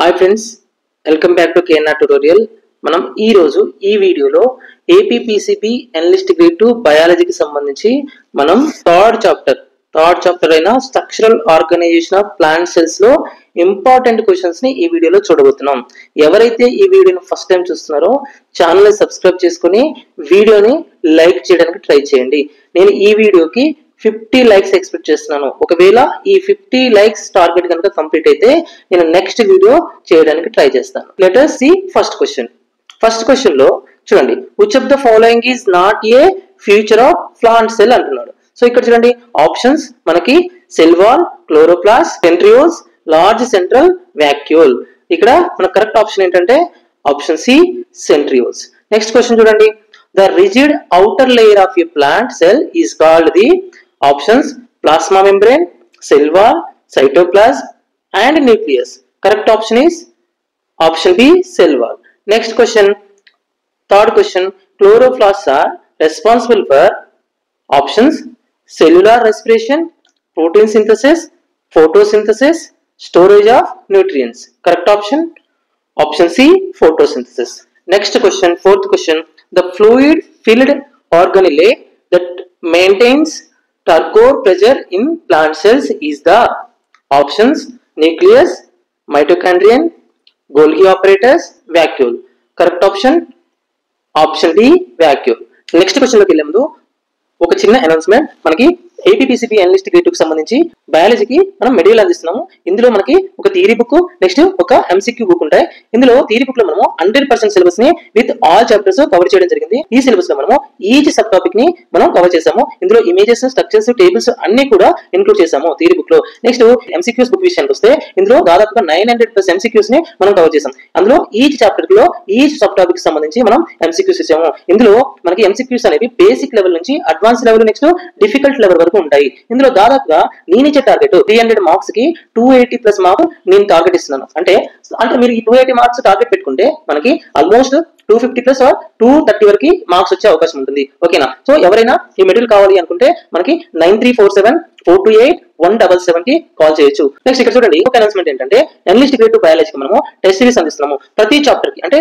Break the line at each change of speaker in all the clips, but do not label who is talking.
Hi friends, welcome back to KNR tutorial. మనం ఈ రోజు ఈ వీడియోలో ఏపీపీసీబీ ఎనలిస్ట్ గ్రేడ్ 2 బయాలజీకి సంబంధించి మనం థర్డ్ చాప్టర్ అయిన structural organisation of plant cells లో ఇంపార్టెంట్ క్వశ్చన్స్ ని ఈ వీడియోలో చూడబోతున్నాం. ఎవరైతే ఈ వీడియోని ఫస్ట్ టైం చూస్తున్నారో ఛానల్ ని సబ్స్క్రైబ్ చేసుకుని వీడియోని లైక్ చేయడానికి ట్రై చేయండి. నేను ఈ వీడియోకి 50 లైక్స్ ఎక్స్పెక్ట్ చేస్తున్నాను. ఒకవేళ ఈ 50 లైక్స్ టార్గెట్ కనుక కంప్లీట్ అయితే నేను నెక్స్ట్ వీడియో చేయడానికి ట్రై చేస్తాను. Let us see first question లో చూడండి, which of the following is not a feature of plant cell అంటున్నాడు. సో ఇక్కడ చూడండి ఆప్షన్స్ మనకి cell wall, chloroplast, centrioles, large central vacuole. ఇక్కడ మన కరెక్ట్ ఆప్షన్ ఏంటంటే option C, centrioles. Next question చూడండి, the rigid outer layer of a plant cell is called the options plasma membrane, cell wall, cytoplasm and nucleus. Correct option is option B, cell wall. Next question, third question, chloroplasts are responsible for options cellular respiration, protein synthesis, photosynthesis, storage of nutrients. Correct option option C, photosynthesis. Next question, fourth question, the fluid filled organelle that maintains turgor pressure in plant cells is the options nucleus, mitochondrion, Golgi apparatus, vacuole. Correct option option D, vacuole. Next question లోకి వెళ్ళే ముందు ఒక చిన్న announcement. మనకి APPCB analyst grade 2 కి సంబంధించి బయాలజీకి మనం material అందిస్తున్నాము. ఇందులో మనకి ఒక థియరీ బుక్, నెక్స్ట్ ఒక ఎంసీక్యూ బుక్ ఉంటాయి. ఇందులో థియరీ బుక్ లో మనము 100% సిలబస్ ని విత్ ఆల్ చాప్టర్స్ కవర్ చేయడం జరిగింది. ఈ సిలబస్ లో మనము ఈచ్ సబ్ టాపిక్ ని మనం కవర్ చేసాము. ఇందులో ఇమేజెస్, స్ట్రక్చర్స్, టేబుల్స్ అన్ని కూడా ఇంక్లూడ్ చేసాము థియరీ బుక్ లో. నెక్స్ట్ ఎంసీక్యూస్ బుక్ విషయానికి వస్తే ఇందులో దాదాపుగా 900+ ఎంసీక్యూస్ ని మనం కవర్ చేసాం. అందులో ఈచ్ చాప్టర్ లో ఈచ్ సబ్ టాపిక్ సంబంధించి మనం ఎంసీక్యూస్ ఇచ్చాము. ఇందులో మనకి ఎంసీక్యూస్ అనేవి బేసిక్ లెవెల్ నుంచి advance level, next difficult level వరకు ఉంటాయి. ఇందులో దాదాపుగా నేనిచ్చే టార్గెట్ 300 మార్క్స్ కి 280+ మార్క్స్ నేను టార్గెట్ ఇస్తున్నాను. అంటే మీరు ఈ 280 మార్క్స్ టార్గెట్ పెట్టుకుంటే మనకి ఆల్మోస్ట్ 250+ ఆర్ 230 వరకు మార్క్స్ వచ్చే అవకాశం ఉంటుంది. ఓకేనా? సో ఎవరైనా ఈ మెటీరియల్ కావాలి అనుకుంటే మనకి 9347428177 కి కాల్ చేయొచ్చు. నెక్స్ట్ ఇక్కడ చూడండి, ఒక అనౌన్స్మెంట్ ఏంటంటే ఎనలిస్ట్ గ్రేడ్ 2 బయాలజీకి మనము టెస్ట్ సిరీస్ అందిస్తున్నాము. ప్రతి చాప్టర్ కి అంటే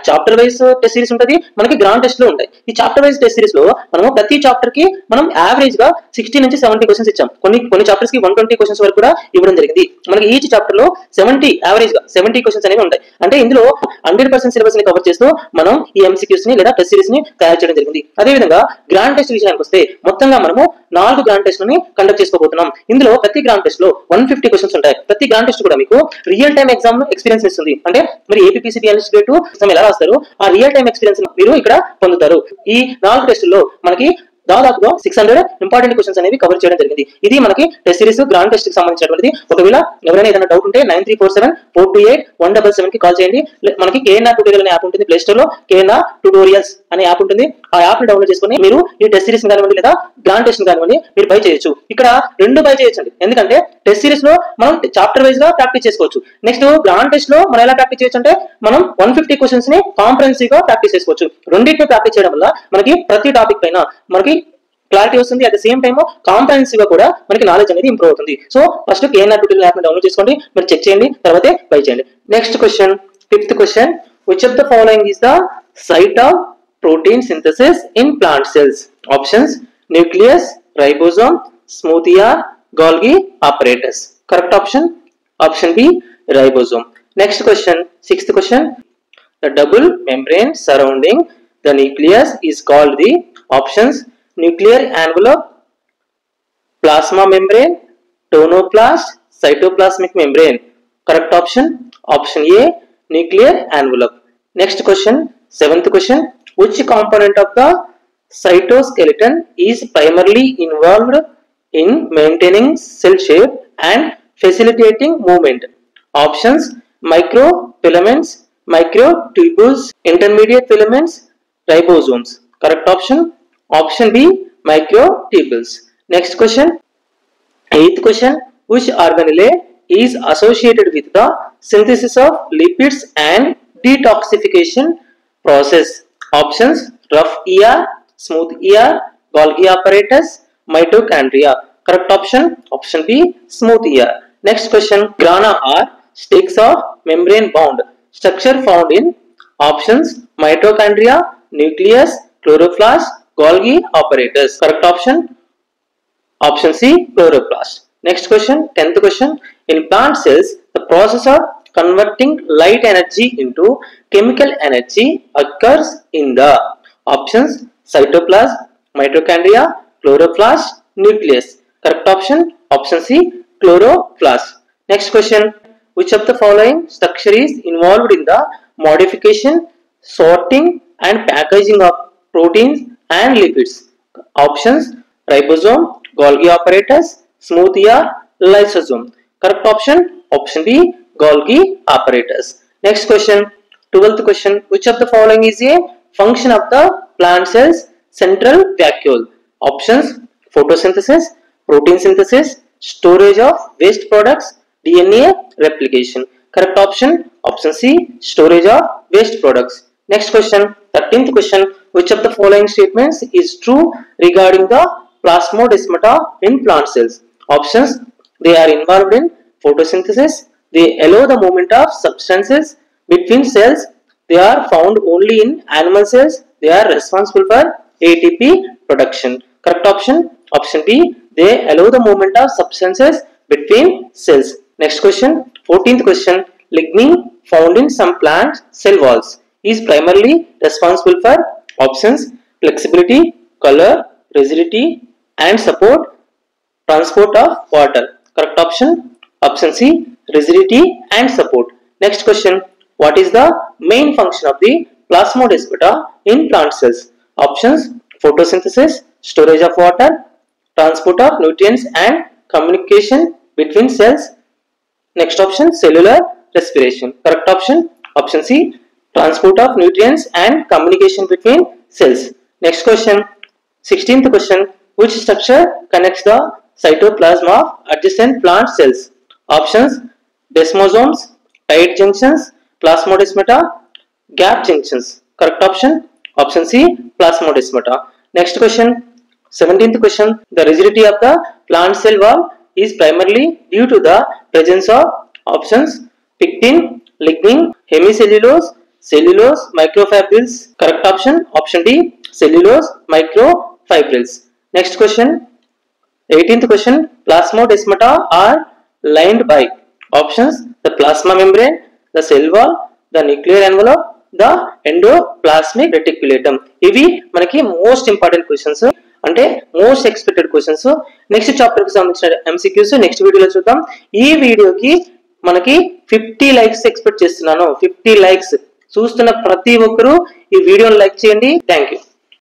చాప్టర్ వైజ్ టెస్ట్ సిరీస్ ఉంటుంది, మనకి గ్రాండ్ టెస్ట్ లో ఉంటాయి. ఈ చాప్టర్ వైజ్ టెస్ట్ సిరీస్ లో మనము ప్రతి చాప్టర్ కి మనం యావరేజ్ గా 60 నుంచి 70 క్వశ్చన్స్ ఇచ్చాం. కొన్ని చాప్టర్స్ కి 120 క్వశ్చన్స్ వరకు కూడా ఇవ్వడం జరిగింది. మనకి ఈచ్ చాప్టర్ లో 70 యావరేజ్ గా 70 క్వశ్చన్స్ అనేవి ఉంటాయి. అంటే ఇందులో 100% సిలబస్ ని కవర్ చేస్తూ మనం ఈ ఎంసీక్యూస్ ని లేదా టెస్ట్ సిరీస్ ని తయారు చేయడం జరిగింది. అదే విధంగా గ్రాండ్ టెస్ట్ విషయానికి వస్తే మొత్తంగా మనము 4 గ్రాండ్ టెస్ట్ ని కండక్ట్ చేసుకోబోతున్నాం. ఇందులో ప్రతి గ్రాండ్ టెస్ట్ లో 150 క్వశ్చన్స్ ఉంటాయి. ప్రతి గ్రాండ్ టెస్ట్ కూడా మీకు రియల్ టైమ్ ఎగ్జామ్ ఎక్స్పీరియన్స్ ఇస్తుంది. అంటే మీరు ఏపీపీసీబీ ఎనలిస్ట్ గ్రేడ్ 2 ఎగ్జామ్ ఎలా రాస్తారు, ఆ రియల్ టైమ్ ఎక్స్పీరియన్స్ మీరు ఇక్కడ పొందుతారు. ఈ 4 టెస్టుల్లో మనకి దాదాపుగా 600 ఇంపార్టెంట్ క్వశ్చన్స్ అనేవి కవర్ చేయడం జరిగింది. ఇది మనకి టెస్ట్ సిరీస్ గ్రాండ్ టెస్ట్ కి సంబంధించినటువంటిది. ఒకవేళ ఎవరైనా ఏదైనా డౌట్ ఉంటే 9347428177 కి కాల్ చేయండి. మనకి కేఎన్ఆర్ ట్యుటోరియల్ అనే యాప్ ఉంటుంది ప్లే స్టోర్ లో. కేఎన్ఆర్ ట్యుటోరియల్స్ అనే యాప్ ఉంటుంది. ఆ యాప్ ని డౌన్లోడ్ చేసుకుని మీరు ఈ టెస్ట్ సిరీస్ కానివ్వండి లేదా గ్రాండ్ టెస్ట్ కానివ్వండి మీరు బై చేయొచ్చు. ఇక్కడ 2 బై చేయొచ్చండి. ఎందుకంటే టెస్ట్ సిరీస్ లో మనం చాప్టర్ వైజ్ గా ప్రాక్టీస్ చేసుకోవచ్చు. నెక్స్ట్ గ్రాండ్ టెస్ట్ లో మనం ఎలా ప్రాక్టీస్ చేయొచ్చు అంటే మనం 150 క్వశ్చన్స్ ని కాంప్రహెన్సివ్ గా ప్రాక్టీస్ చేసుకోవచ్చు. రెండింటిని ప్రాక్టీస్ చేయడం వల్ల మనకి ప్రతి టాపిక్ పైన మనకి క్లారిటీ వస్తుంది. At the same time comprehensive గా కూడా మనకి నాలెడ్జ్ అనేది ఇంప్రూవ్ అవుతుంది. So first KNR tutorial app ని డౌన్లోడ్ చేసుకోండి, మీరు చెక్ చేయండి, తర్వాతే బై చేయండి. Next question, fifth question, which of the following is the site of protein synthesis in plant cells? Options nucleus, ribosome, smooth ER, Golgi apparatus. Correct option option B, ribosome. Next question, sixth question, the double membrane surrounding the nucleus is called the options nuclear envelope, plasma membrane, tonoplast, cytoplasmic membrane. Correct option option A, nuclear envelope. Next question, seventh question, which component of the cytoskeleton is primarily involved in maintaining cell shape and facilitating movement? Options microfilaments, microtubules, intermediate filaments, ribosomes. Correct option option B, microtubules. Next question, eighth question, which organelle is associated with the synthesis of lipids and detoxification process? Options rough ER, smooth ER, Golgi apparatus, mitochondria. Correct option option B, smooth ER. Next question, grana are sticks of membrane bound structure found in options mitochondria, nucleus, chloroplast, Golgi apparatus. Correct option C, chloroplast. Next question, 10th question. In plant cells, the process of converting light energy into chemical energy occurs in the options cytoplasm, mitochondria, chloroplast, nucleus. Correct option C, chloroplast. Next question, which of the following structure is involved in the modification, sorting and packaging of proteins and lipids? Options ribosome, Golgi apparatus, smooth ER, lysosome. Correct option B, Golgi apparatus. Next question, 12th question, which of the following is a function of the plant cells central vacuole? Options photosynthesis, protein synthesis, storage of waste products, DNA replication. Correct option C, storage of waste products. Next question, 13th question, which of the following statements is true regarding the plasmodesmata in plant cells? Options, they are involved in photosynthesis, they allow the movement of substances between cells, they are found only in animal cells, they are responsible for ATP production. Correct option B, they allow the movement of substances between cells. Next question, 14th question, lignin found in some plant cell walls is primarily responsible for options flexibility, color, rigidity and support, transport of water. Correct option C, rigidity and support. Next question, what is the main function of the plasmodesmata in plant cells? Options photosynthesis, storage of water, transport of nutrients and communication between cells. Next option, cellular respiration. Correct option C, transport of nutrients and communication between cells. Next question, 16th question, which structure connects the cytoplasm of adjacent plant cells? Options desmosomes, tight junctions, plasmodesmata, gap junctions. Correct option C, plasmodesmata. Next question, 17th question, the rigidity of the plant cell wall is primarily due to the presence of options pectin, lignin, hemicellulose, cellulose, microfibrils. Correct option D, cellulose, microfibrils. Next question, 18th question, plasmodesmata are lined by options the plasma membrane, the cell wall, the nuclear envelope, the endoplasmic reticulum. ఇవి మనకి most important questions, అంటే most expected questions. Next chapter కి సంబంధించిన MCQs next వీడియోలో చూద్దాం. ఈ వీడియోకి మనకి 50 లైక్స్ ఎక్స్పెక్ట్ చేస్తున్నాను. 50 లైక్స్ చూస్తున్న ప్రతి ఒక్కరూ ఈ వీడియోని లైక్ చేయండి. Thank you.